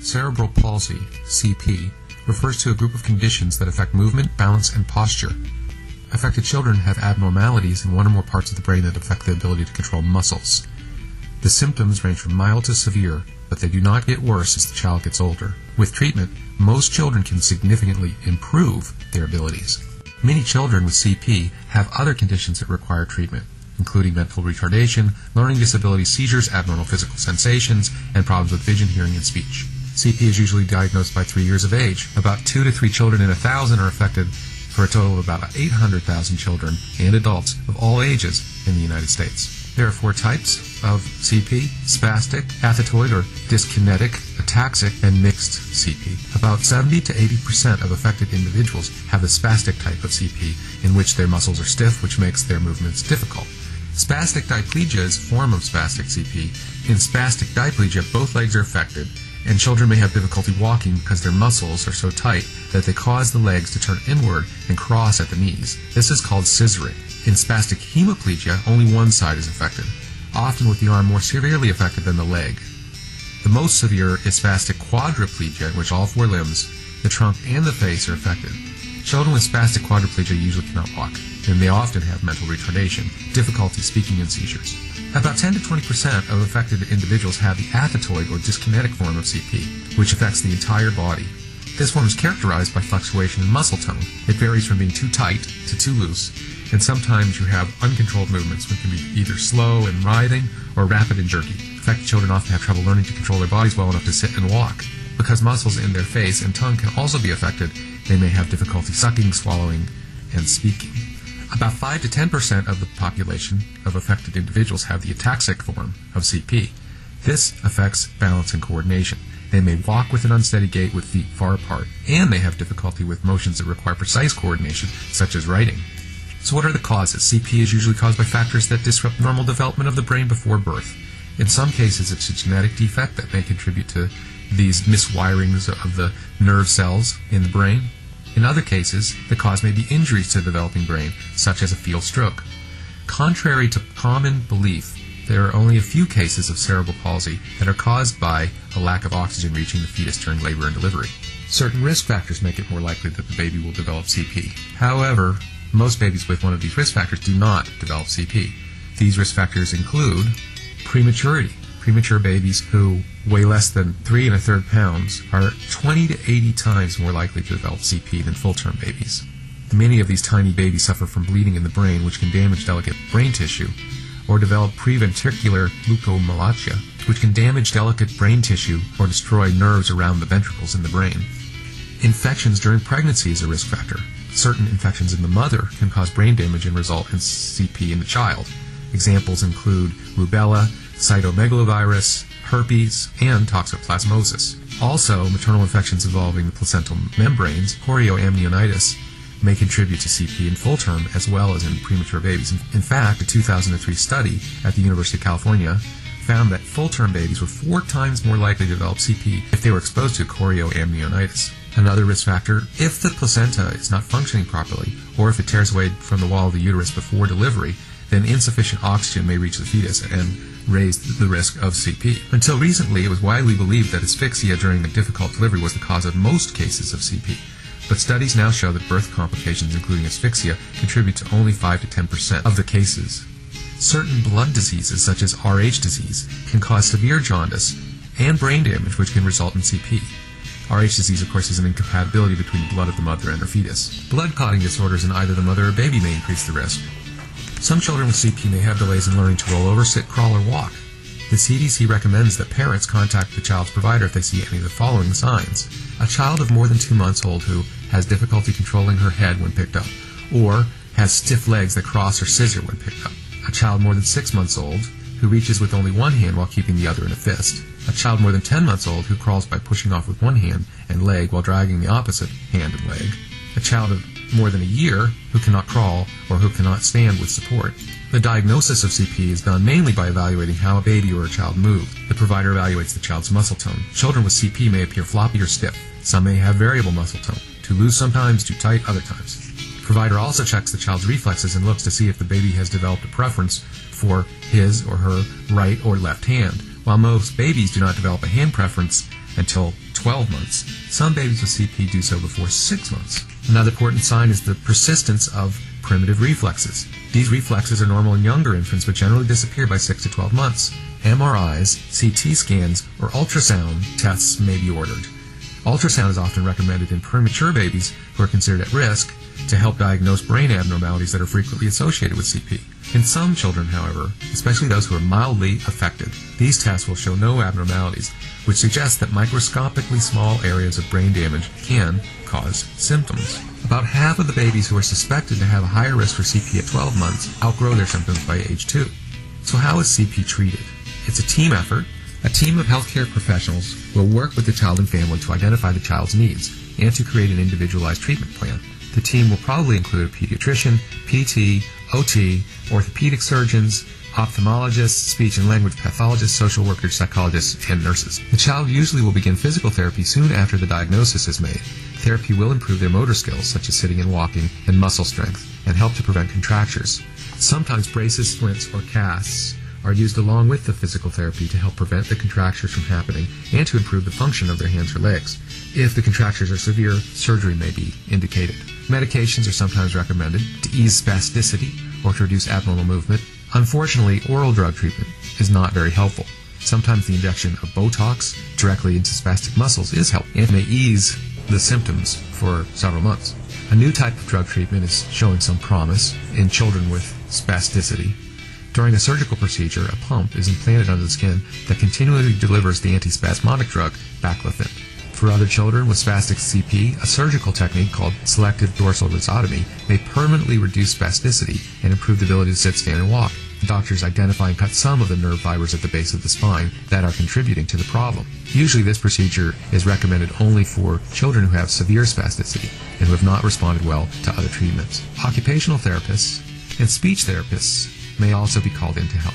Cerebral palsy, CP, refers to a group of conditions that affect movement, balance, and posture. Affected children have abnormalities in one or more parts of the brain that affect the ability to control muscles. The symptoms range from mild to severe, but they do not get worse as the child gets older. With treatment, most children can significantly improve their abilities. Many children with CP have other conditions that require treatment, including mental retardation, learning disabilities, seizures, abnormal physical sensations, and problems with vision, hearing, and speech. CP is usually diagnosed by 3 years of age. About 2 to 3 children in 1,000 are affected, for a total of about 800,000 children and adults of all ages in the United States. There are 4 types of CP: spastic, athetoid or dyskinetic, ataxic, and mixed CP. About 70 to 80% of affected individuals have the spastic type of CP, in which their muscles are stiff, which makes their movements difficult. Spastic diplegia is a form of spastic CP. In spastic diplegia, both legs are affected, and children may have difficulty walking because their muscles are so tight that they cause the legs to turn inward and cross at the knees. This is called scissoring. In spastic hemiplegia, only one side is affected, often with the arm more severely affected than the leg. The most severe is spastic quadriplegia, in which all 4 limbs, the trunk, and the face are affected. Children with spastic quadriplegia usually cannot walk, and they often have mental retardation, difficulty speaking, and seizures. About 10 to 20% of affected individuals have the athetoid or dyskinetic form of CP, which affects the entire body. This form is characterized by fluctuation in muscle tone. It varies from being too tight to too loose, and sometimes you have uncontrolled movements, which can be either slow and writhing or rapid and jerky. Affected children often have trouble learning to control their bodies well enough to sit and walk. Because muscles in their face and tongue can also be affected, they may have difficulty sucking, swallowing, and speaking. About 5 to 10% of the population of affected individuals have the ataxic form of CP. This affects balance and coordination. They may walk with an unsteady gait with feet far apart, and they have difficulty with motions that require precise coordination, such as writing. So what are the causes? CP is usually caused by factors that disrupt normal development of the brain before birth. In some cases, it's a genetic defect that may contribute to these miswirings of the nerve cells in the brain. In other cases, the cause may be injuries to the developing brain, such as a fetal stroke. Contrary to common belief, there are only a few cases of cerebral palsy that are caused by a lack of oxygen reaching the fetus during labor and delivery. Certain risk factors make it more likely that the baby will develop CP. However, most babies with one of these risk factors do not develop CP. These risk factors include prematurity. Premature babies who weigh less than 3 1/3 pounds are 20 to 80 times more likely to develop CP than full-term babies. Many of these tiny babies suffer from bleeding in the brain, which can damage delicate brain tissue, or develop preventricular leukomalacia, which can damage delicate brain tissue or destroy nerves around the ventricles in the brain. Infections during pregnancy is a risk factor. Certain infections in the mother can cause brain damage and result in CP in the child. Examples include rubella, cytomegalovirus, herpes, and toxoplasmosis. Also, maternal infections involving the placental membranes, chorioamnionitis, may contribute to CP in full term as well as in premature babies. In fact, a 2003 study at the University of California found that full-term babies were 4 times more likely to develop CP if they were exposed to chorioamnionitis. Another risk factor, if the placenta is not functioning properly, or if it tears away from the wall of the uterus before delivery, then insufficient oxygen may reach the fetus and raise the risk of CP. Until recently, it was widely believed that asphyxia during a difficult delivery was the cause of most cases of CP. But studies now show that birth complications, including asphyxia, contribute to only 5 to 10% of the cases. Certain blood diseases, such as Rh disease, can cause severe jaundice and brain damage, which can result in CP. Rh disease, of course, is an incompatibility between the blood of the mother and her fetus. Blood clotting disorders in either the mother or baby may increase the risk. Some children with CP may have delays in learning to roll over, sit, crawl, or walk. The CDC recommends that parents contact the child's provider if they see any of the following signs. A child of more than 2 months old who has difficulty controlling her head when picked up, or has stiff legs that cross or scissor when picked up. A child more than 6 months old who reaches with only one hand while keeping the other in a fist. A child more than 10 months old who crawls by pushing off with one hand and leg while dragging the opposite hand and leg. A child of more than a year who cannot crawl or who cannot stand with support. The diagnosis of CP is done mainly by evaluating how a baby or a child moves. The provider evaluates the child's muscle tone. Children with CP may appear floppy or stiff. Some may have variable muscle tone. Too loose sometimes, too tight other times. The provider also checks the child's reflexes and looks to see if the baby has developed a preference for his or her right or left hand. While most babies do not develop a hand preference, until 12 months. Some babies with CP do so before 6 months. Another important sign is the persistence of primitive reflexes. These reflexes are normal in younger infants but generally disappear by 6 to 12 months. MRIs, CT scans, or ultrasound tests may be ordered. Ultrasound is often recommended in premature babies who are considered at risk to help diagnose brain abnormalities that are frequently associated with CP. In some children, however, especially those who are mildly affected, these tests will show no abnormalities, which suggests that microscopically small areas of brain damage can cause symptoms. About half of the babies who are suspected to have a higher risk for CP at 12 months outgrow their symptoms by age 2. So how is CP treated? It's a team effort. A team of healthcare professionals will work with the child and family to identify the child's needs and to create an individualized treatment plan. The team will probably include a pediatrician, PT, OT, orthopedic surgeons, ophthalmologists, speech and language pathologists, social workers, psychologists, and nurses. The child usually will begin physical therapy soon after the diagnosis is made. Therapy will improve their motor skills, such as sitting and walking, and muscle strength, and help to prevent contractures. Sometimes braces, splints, or casts are used along with the physical therapy to help prevent the contractures from happening and to improve the function of their hands or legs. If the contractures are severe, surgery may be indicated. Medications are sometimes recommended to ease spasticity or to reduce abnormal movement. Unfortunately, oral drug treatment is not very helpful. Sometimes the injection of Botox directly into spastic muscles is helpful and may ease the symptoms for several months. A new type of drug treatment is showing some promise in children with spasticity. During a surgical procedure, a pump is implanted under the skin that continually delivers the antispasmodic drug baclofen. For other children with spastic CP, a surgical technique called selective dorsal rhizotomy may permanently reduce spasticity and improve the ability to sit, stand, and walk. Doctors identify and cut some of the nerve fibers at the base of the spine that are contributing to the problem. Usually this procedure is recommended only for children who have severe spasticity and who have not responded well to other treatments. Occupational therapists and speech therapists may also be called in to help.